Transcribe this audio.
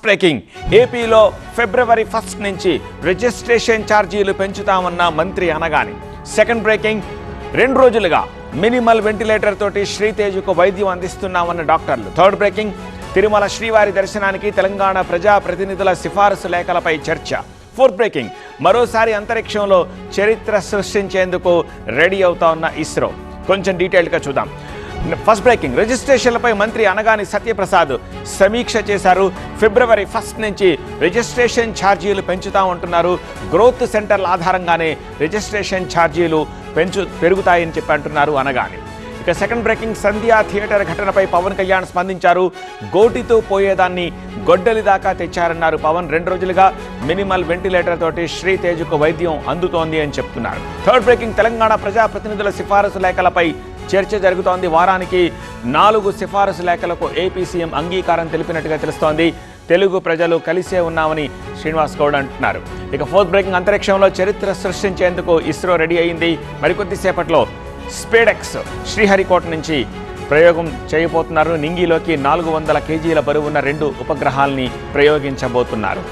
First breaking ఏపీలో ఫిబ్రవరి 1 నుంచి registration ఛార్జీలు పెంచుతామన్న మంత్రి అనగాని. సెకండ్ బ్రేకింగ్ 2 రోజులుగా మినిమల్ వెంటిలేటర్ తోటి శ్రీతేజుకు వైద్యం అందిస్తున్నామన్న డాక్టర్లు. థర్డ్ బ్రేకింగ్ తిరుమల శ్రీవారి దర్శనానికి తెలంగాణ ప్రజాప్రతినిధుల సిఫారసు లేఖలపై చర్చ. ఫోర్త్ బ్రేకింగ్ మరోసారి అంతరిక్షంలో చరిత్ర సృష్టించేందుకు రెడీ అవుతా ఉన్న ఇస్రో. కొంచెం డీటెయిల్గా చూద్దాం. ఫస్ట్ బ్రేకింగ్ రిజిస్ట్రేషన్లపై మంత్రి అనగాని సత్యప్రసాద్ సమీక్ష చేశారు. ఫిబ్రవరి 1 నుంచి రిజిస్ట్రేషన్ ఛార్జీలు పెంచుతా ఉంటున్నారు. గ్రోత్ సెంటర్ల ఆధారంగానే రిజిస్ట్రేషన్ ఛార్జీలు పెరుగుతాయని చెప్పి అంటున్నారు అనగాని. ఇక సెకండ్ బ్రేకింగ్ సంధ్యా థియేటర్ ఘటనపై పవన్ కళ్యాణ్ స్పందించారు. గోటితో పోయేదాన్ని గొడ్డలి దాకా తెచ్చారన్నారు పవన్. 2 రోజులుగా మినిమల్ వెంటిలేటర్ తోటి శ్రీతేజుకు వైద్యం అందుతోంది అని చెప్తున్నారు. థర్డ్ బ్రేకింగ్ తెలంగాణ ప్రజాప్రతినిధుల సిఫారసు లేఖలపై చర్చ జరుగుతోంది. వారానికి 4 సిఫారసు లేఖలకు ఏపీ సీఎం అంగీకారం తెలిపినట్టుగా తెలుస్తోంది. తెలుగు ప్రజలు కలిసే ఉన్నామని శ్రీనివాస్ గౌడ్ అంటున్నారు. ఇక ఫోర్త్ బ్రేకింగ్ అంతరిక్షంలో చరిత్ర సృష్టించేందుకు ఇస్రో రెడీ అయింది. మరికొద్దిసేపట్లో స్పేడెక్స్ శ్రీహరికోట నుంచి ప్రయోగం చేయబోతున్నారు. నింగిలోకి 400 కేజీల బరువున్న 2 ఉపగ్రహాల్ని ప్రయోగించబోతున్నారు.